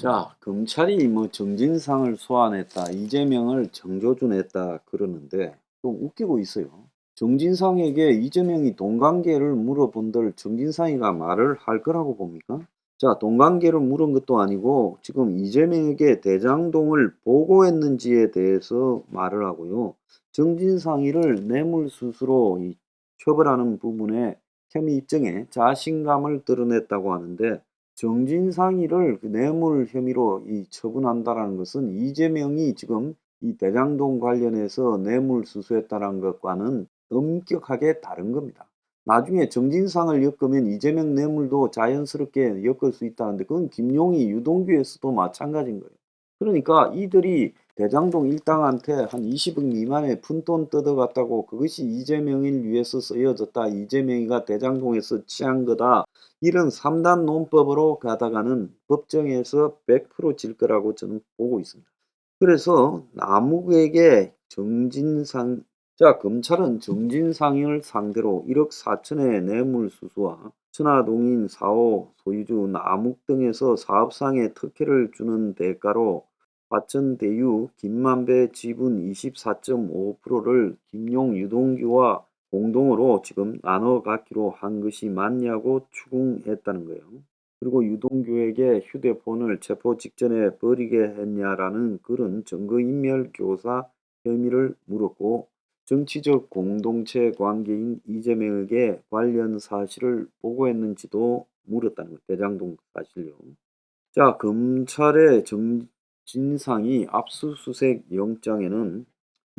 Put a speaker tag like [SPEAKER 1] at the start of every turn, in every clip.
[SPEAKER 1] 자, 검찰이 정진상을 소환했다, 이재명을 정조준했다 그러는데 좀 웃기고 있어요. 정진상에게 이재명이 동관계를 물어본들 정진상이가 말을 할 거라고 봅니까? 자, 동관계를 물은 것도 아니고 지금 이재명에게 대장동을 보고했는지에 대해서 말을 하고요. 정진상이를 뇌물수수로 처벌하는 부분에 혐의 입증에 자신감을 드러냈다고 하는데, 정진상이를 그 뇌물 혐의로 처분한다라는 것은 이재명이 지금 이 대장동 관련해서 뇌물수수했다는 것과는 엄격하게 다른 겁니다. 나중에 정진상을 엮으면 이재명 뇌물도 자연스럽게 엮을 수 있다는데, 그건 김용희, 유동규에서도 마찬가지인 거예요. 그러니까 이들이 대장동 일당한테 한 20억 미만의 푼돈 뜯어갔다고, 그것이 이재명을 위해서 쓰여졌다, 이재명이가 대장동에서 취한 거다, 이런 3단 논법으로 가다가는 법정에서 100%질 거라고 저는 보고 있습니다. 그래서 남욱에게 검찰은 정진상을 상대로 1억 4천의 뇌물수수와 천화동인 4호 소유주 남욱 등에서 사업상의 특혜를 주는 대가로 화천대유 김만배 지분 24.5%를 김용, 유동규와 공동으로 지금 나눠 갖기로 한 것이 맞냐고 추궁했다는 거예요. 그리고 유동규에게 휴대폰을 체포 직전에 버리게 했냐라는 그런 증거인멸 교사 혐의를 물었고, 정치적 공동체 관계인 이재명에게 관련 사실을 보고했는지도 물었다는 거예요. 대장동 사실요. 자, 검찰의 정진상이 압수수색 영장에는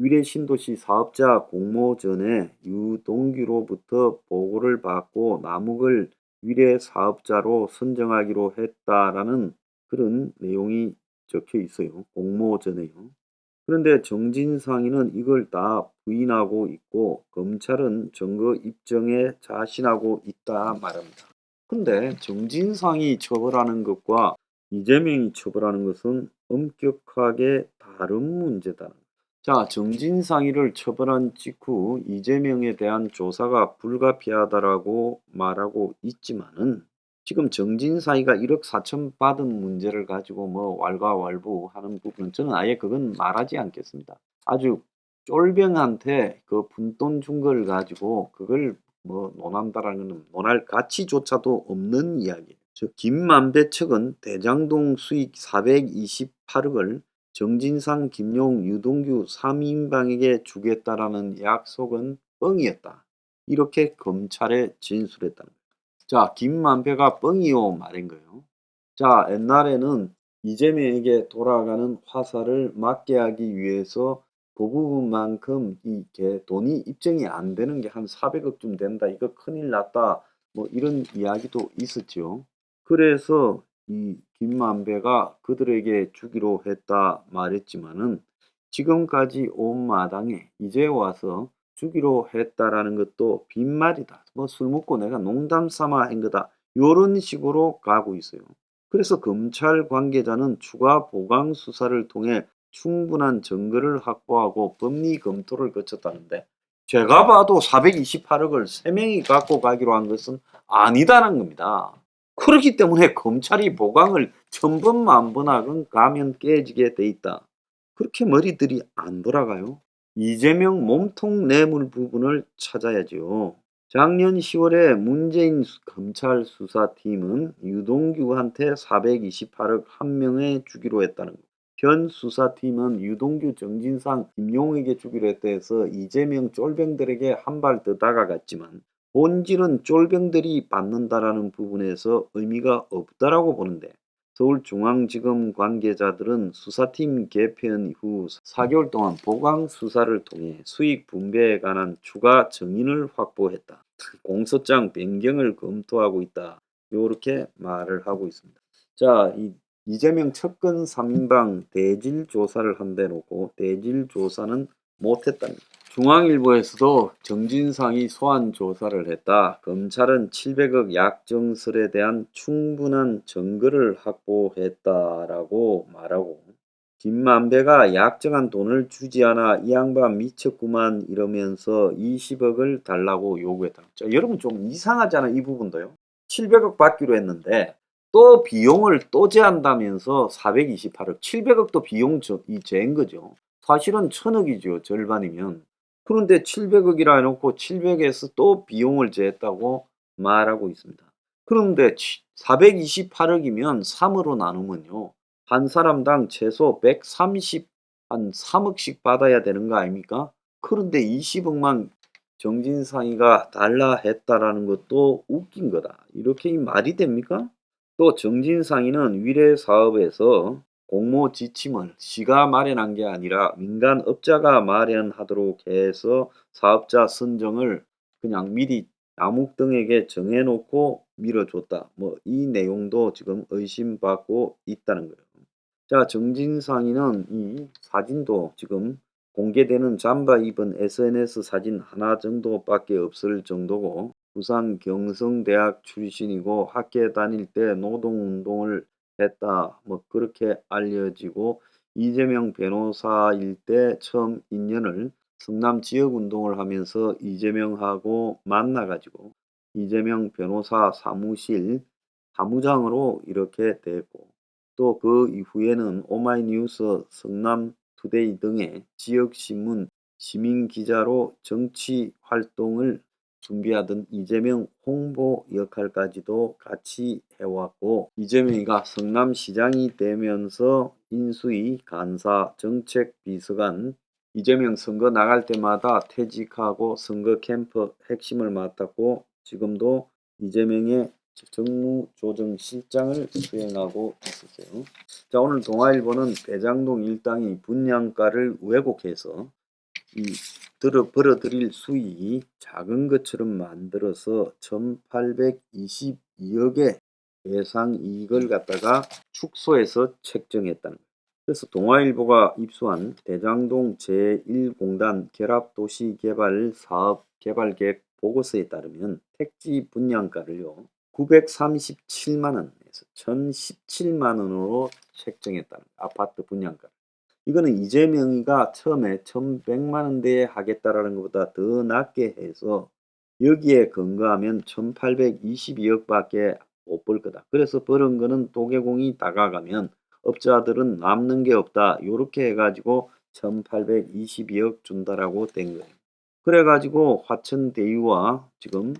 [SPEAKER 1] 위례신도시 사업자 공모전에 유동규로부터 보고를 받고 남욱을 위례 사업자로 선정하기로 했다라는 그런 내용이 적혀 있어요. 공모전에요. 그런데 정진상이는 이걸 다 부인하고 있고, 검찰은 증거 입증에 자신하고 있다 말합니다. 근데 정진상이 처벌하는 것과 이재명이 처벌하는 것은 엄격하게 다른 문제다. 자, 정진상이를 처벌한 직후 이재명에 대한 조사가 불가피하다라고 말하고 있지만은, 지금 정진상이가 1억 4천 받은 문제를 가지고 왈가왈부하는 부분은 저는 아예 그건 말하지 않겠습니다. 아주 쫄병한테 그 푼돈 준 걸 가지고 그걸 논한다라는 것은 논할 가치조차도 없는 이야기예요. 즉, 김만배 측은 대장동 수익 428억을 정진상, 김용, 유동규 3인방에게 주겠다라는 약속은 뻥이었다, 이렇게 검찰에 진술했다는 거예요. 자, 김만배가 뻥이요 말인 거예요. 자, 옛날에는 이재명에게 돌아가는 화살을 맞게 하기 위해서 그 부분만큼 이게 돈이 입증이 안 되는 게 한 400억쯤 된다, 이거 큰일 났다, 이런 이야기도 있었죠. 그래서 이 김만배가 그들에게 주기로 했다 말했지만은, 지금까지 온 마당에 이제 와서 주기로 했다라는 것도 빈말이다, 술 먹고 내가 농담 삼아 한 거다, 요런 식으로 가고 있어요. 그래서 검찰 관계자는 추가 보강 수사를 통해 충분한 증거를 확보하고 법리 검토를 거쳤다는데, 제가 봐도 428억을 3명이 갖고 가기로 한 것은 아니다라는 겁니다. 그렇기 때문에 검찰이 보강을 천번 만번하건 가면 깨지게 돼 있다, 그렇게 머리들이 안 돌아가요. 이재명 몸통 뇌물 부분을 찾아야죠. 작년 10월에 문재인 검찰 수사팀은 유동규한테 428억 한 명에 주기로 했다는 것. 현 수사팀은 유동규, 정진상, 김용에게 주기로 했다 해서 이재명 쫄병들에게 한 발 더 다가갔지만, 본질은 쫄병들이 받는다라는 부분에서 의미가 없다라고 보는데, 서울중앙지검 관계자들은 수사팀 개편 후 4개월 동안 보강 수사를 통해 수익 분배에 관한 추가 증인을 확보했다, 공소장 변경을 검토하고 있다, 이렇게 말을 하고 있습니다. 자, 이재명 측근 3인방 대질 조사를 한대 놓고 대질 조사는 못했답니다. 중앙일보에서도 정진상이 소환 조사를 했다, 검찰은 700억 약정설에 대한 충분한 증거를 확보했다라고 말하고, 김만배가 약정한 돈을 주지 않아 이 양반 미쳤구만 이러면서 20억을 달라고 요구했다. 자, 여러분 좀 이상하잖아, 이 부분도요. 700억 받기로 했는데 또 비용을 또 제한다면서 428억, 700억도 비용 제한 거죠. 사실은 1000억이죠. 절반이면. 그런데 700억이라 해놓고 700에서 또 비용을 제했다고 말하고 있습니다. 그런데 428억이면 3으로 나누면요. 한 사람당 최소 130, 한 3억씩 받아야 되는 거 아닙니까? 그런데 20억만 정진상이가 달라 했다라는 것도 웃긴 거다. 이렇게 말이 됩니까? 또 정진상인은 위례 사업에서 공모 지침을 시가 마련한 게 아니라 민간 업자가 마련하도록 해서 사업자 선정을 그냥 미리 남욱 등에게 정해놓고 밀어줬다. 뭐 이 내용도 지금 의심받고 있다는 거예요. 자, 정진상인은 이 사진도 지금 공개되는 잠바 입은 SNS 사진 하나 정도밖에 없을 정도고 부산 경성대학 출신이고 학교 다닐 때 노동운동을 했다. 뭐 그렇게 알려지고 이재명 변호사일 때 처음 인연을 성남 지역운동을 하면서 이재명하고 만나가지고 이재명 변호사 사무실 사무장으로 이렇게 됐고 또 그 이후에는 오마이뉴스, 성남투데이 등의 지역신문 시민기자로 정치 활동을 준비하던 이재명 홍보 역할까지도 같이 해왔고 이재명이가 성남시장이 되면서 인수위 간사 정책비서관 이재명 선거 나갈 때마다 퇴직하고 선거 캠프 핵심을 맡았고 지금도 이재명의 정무조정실장을 수행하고 있었어요. 자, 오늘 동아일보는 대장동 일당이 분양가를 왜곡해서 이 벌어들일 수익이 작은 것처럼 만들어서 1822억의 예상 이익을 갖다가 축소해서 책정했다는 거예요. 그래서 동아일보가 입수한 대장동 제1공단 결합도시개발 사업 개발계획 보고서에 따르면 택지 분양가를요 937만 원에서 1017만 원으로 책정했다는 거예요. 아파트 분양가. 이거는 이재명이가 처음에 1100만 원대에 하겠다라는 것보다 더 낮게 해서 여기에 근거하면 1822억밖에 못 벌 거다. 그래서 벌은 거는 도계공이 다가가면 업자들은 남는 게 없다. 요렇게 해가지고 1822억 준다라고 된 거예요. 그래가지고 화천대유와 지금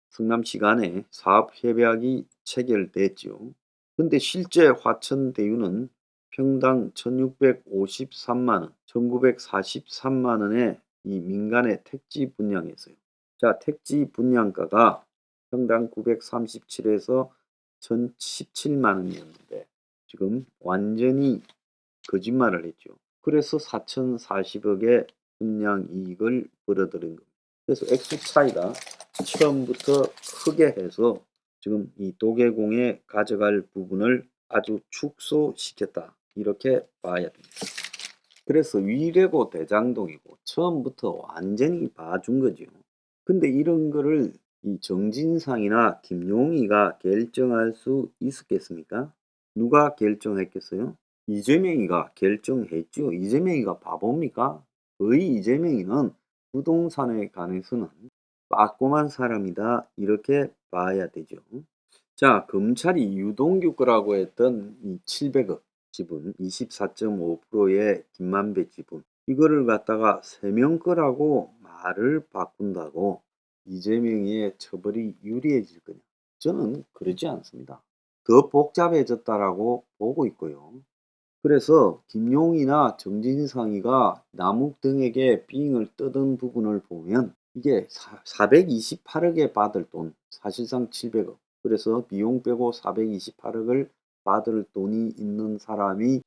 [SPEAKER 1] 성남시 간에 사업 협약이 체결됐죠. 근데 실제 화천대유는 평당 1653만 원, 1943만 원의 이 민간의 택지 분양했어요. 자, 택지 분양가가 평당 937에서 1017만 원이었는데 지금 완전히 거짓말을 했죠. 그래서 4040억의 분양 이익을 벌어들인 겁니다. 그래서 액수 차이가 처음부터 크게 해서 지금 이 도계공에 가져갈 부분을 아주 축소시켰다. 이렇게 봐야 됩니다. 그래서 위례고 대장동이고 처음부터 완전히 봐준 거죠. 근데 이런 거를 이 정진상이나 김용희가 결정할 수 있었겠습니까? 누가 결정했겠어요? 이재명이가 결정했죠. 이재명이가 바보입니까? 거의 이재명이는 부동산에 관해서는 빠꼼한 사람이다. 이렇게 봐야 되죠. 자, 검찰이 유동규 거라고 했던 이 700억 지분, 24.5%의 김만배 지분, 이거를 갖다가 3명 거라고 말을 바꾼다고 이재명의 처벌이 유리해질 거냐? 저는 그러지 않습니다. 더 복잡해졌다라고 보고 있고요. 그래서 김용이나 정진상이가 남욱 등에게 삥을 뜯은 부분을 보면 이게 428억에 받을 돈, 사실상 700억. 그래서 비용 빼고 428억을 받을 돈이 있는 사람이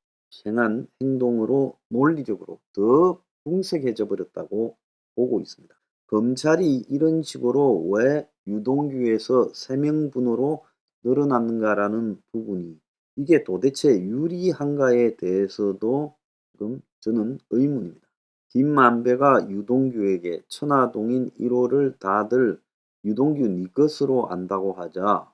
[SPEAKER 1] 행한 행동으로 논리적으로 더 궁색해져 버렸다고 보고 있습니다. 검찰이 이런 식으로 왜 유동규에서 3명분으로 늘어났는가라는 부분이 이게 도대체 유리한가에 대해서도 지금 저는 의문입니다. 김만배가 유동규에게 천화동인 1호를 다들 유동규 네 것으로 안다고 하자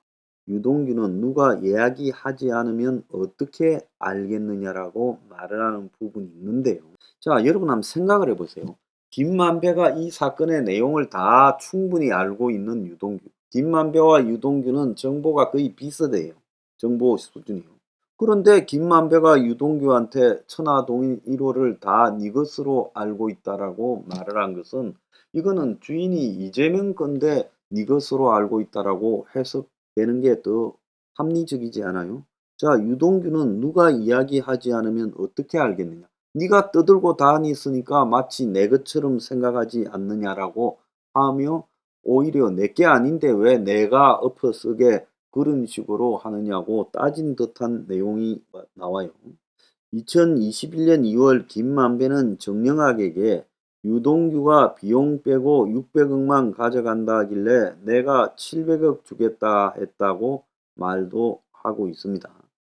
[SPEAKER 1] 유동규는 누가 이야기하지 않으면 어떻게 알겠느냐라고 말을 하는 부분이 있는데요. 자, 여러분 한번 생각을 해보세요. 김만배가 이 사건의 내용을 다 충분히 알고 있는 유동규. 김만배와 유동규는 정보가 거의 비슷해요. 정보 수준이요. 그런데 김만배가 유동규한테 천화동인 1호를 다 네 것으로 알고 있다라고 말을 한 것은 이거는 주인이 이재명 건데 네 것으로 알고 있다라고 해석되는 게 더 합리적이지 않아요? 자, 유동규는 누가 이야기하지 않으면 어떻게 알겠느냐? 네가 떠들고 다니으니까 마치 내 것처럼 생각하지 않느냐라고 하며 오히려 내게 아닌데 왜 내가 엎어쓰게 그런 식으로 하느냐고 따진 듯한 내용이 나와요. 2021년 2월 김만배는 정영학에게 유동규가 비용 빼고 600억만 가져간다 하길래 내가 700억 주겠다 했다고 말도 하고 있습니다.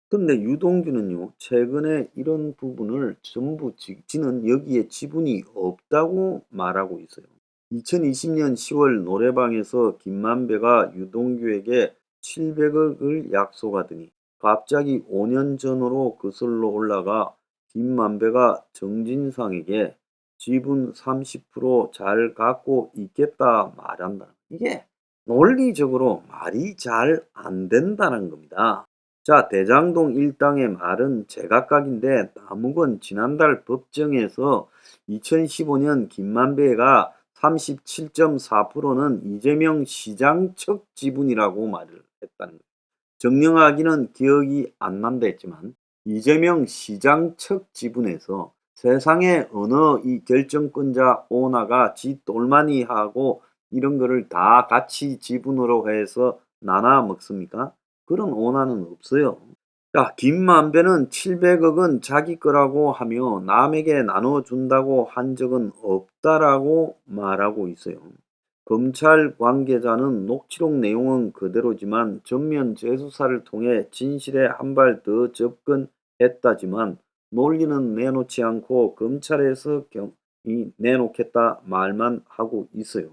[SPEAKER 1] 근데 유동규는요, 최근에 이런 부분을 전부 지는 여기에 지분이 없다고 말하고 있어요. 2020년 10월 노래방에서 김만배가 유동규에게 700억을 약속하더니 갑자기 5년 전으로 거슬러 올라가 김만배가 정진상에게 지분 30% 잘 갖고 있겠다 말한다. 이게 논리적으로 말이 잘 안 된다는 겁니다. 자, 대장동 일당의 말은 제각각인데 남욱은 지난달 법정에서 2015년 김만배가 37.4%는 이재명 시장 측 지분이라고 말을 했다는 거예요. 정영학이는 기억이 안 난다 했지만 이재명 시장 측 지분에서 세상에 어느 이 결정권자 오너가 지 똘마니 하고 이런 거를 다 같이 지분으로 해서 나눠 먹습니까? 그런 오너는 없어요. 자, 김만배는 700억은 자기 거라고 하며 남에게 나눠준다고 한 적은 없다라고 말하고 있어요. 검찰 관계자는 녹취록 내용은 그대로지만 전면 재수사를 통해 진실에 한 발 더 접근했다지만 논리는 내놓지 않고 검찰에서 내놓겠다 말만 하고 있어요.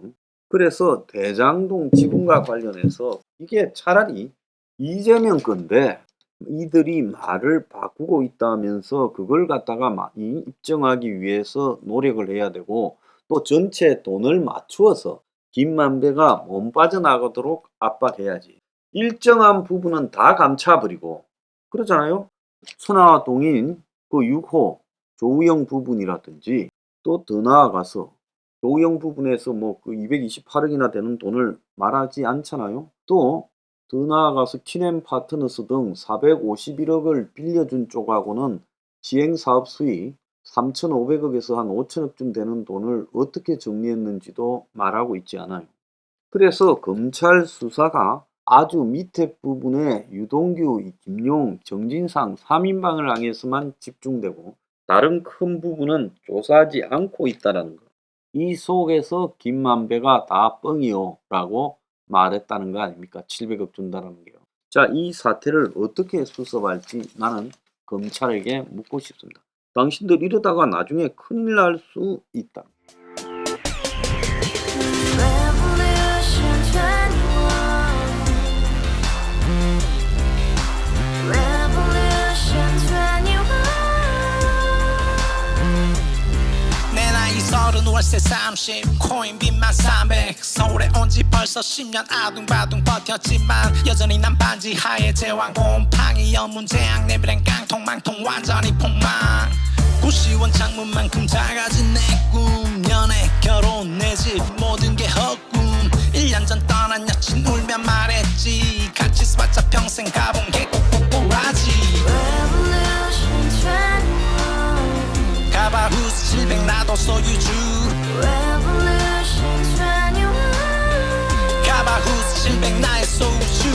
[SPEAKER 1] 그래서 대장동 지분과 관련해서 이게 차라리 이재명 건데 이들이 말을 바꾸고 있다면서 그걸 갖다가 입증하기 위해서 노력을 해야 되고 또 전체 돈을 맞추어서 김만배가 몸 빠져나가도록 압박해야지. 일정한 부분은 다 감춰버리고 그러잖아요. 천화동인 그 6호 조우영 부분이라든지 또 더 나아가서 조우영 부분에서 뭐 그 228억이나 되는 돈을 말하지 않잖아요. 또 더 나아가서 키넨 파트너스 등 451억을 빌려준 쪽하고는 시행사업 수익 3,500억에서 한 5천억쯤 되는 돈을 어떻게 정리했는지도 말하고 있지 않아요. 그래서 검찰 수사가 아주 밑에 부분에 유동규, 김용, 정진상 3인방을 향해서만 집중되고 다른 큰 부분은 조사하지 않고 있다는 거. 이 속에서 김만배가 다 뻥이요 라고 말했다는 거 아닙니까? 700억 준다는 게요. 자, 이 사태를 어떻게 수습할지 나는 검찰에게 묻고 싶습니다. 당신들 이러다가 나중에 큰일 날 수 있다.
[SPEAKER 2] 월세 30 코인빚만 300 서울에 온지 벌써 10년 아둥바둥 버텼지만 여전히 난 반지 하에 제왕 곰팡이 연문제약 내비랭 깡통망통 완전히 폭망 90원 창문만큼 작아진 내 꿈 연애 결혼 내 집 모든 게 헛꿈 1년 전 떠난 여친 울며 말했지 같이 써봤자 평생 가본 게 꼭꼭꼭하지 가바후스 700 나도 소유주 가바후스 700 나의 소유주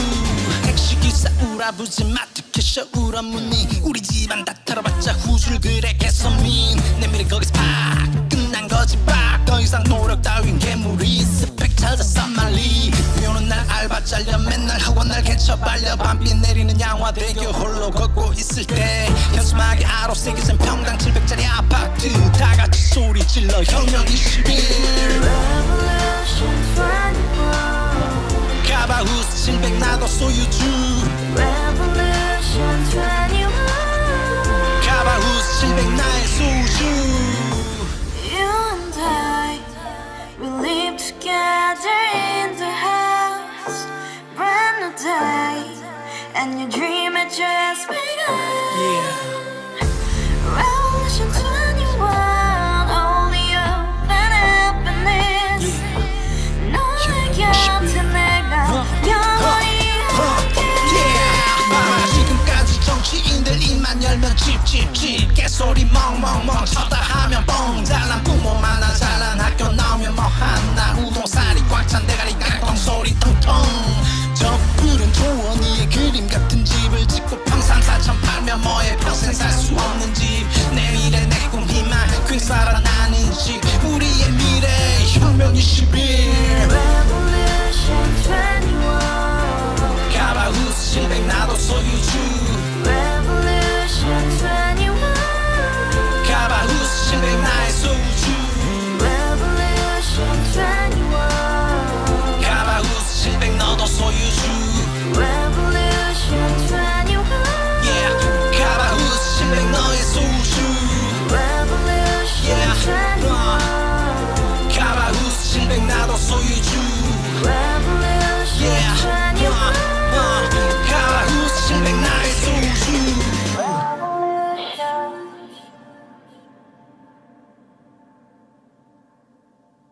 [SPEAKER 2] 택시기사 우라부지 마트캐셔 우라무니 우리 집안 다 털어봤자 후줄 그래 개선민 내 미래 거기서 팍 끝난 거지 팍더 이상 노력 따윈 괴물이 스펙 찾아 쌈말리 비오는 날 알바 잘려 맨날 학원 날 개쳐 발려 밤비 내리는 양화대교 홀로 걷고 있을 때 현수막에 아로 새겨진 평당 700짜리 아파트 다같이 소리 질러 혁명 21 가바후스 700 나도 소유주 가바후스 700 나의 소유주
[SPEAKER 3] Together in the house, brand new day, and you dream it just begun.
[SPEAKER 2] Yeah.
[SPEAKER 3] Revolution 21, only open happiness. 너의 곁에 내가 영원히
[SPEAKER 2] 지금까지 정치인들 입만 열면 찝찝찝 개소리 멍멍멍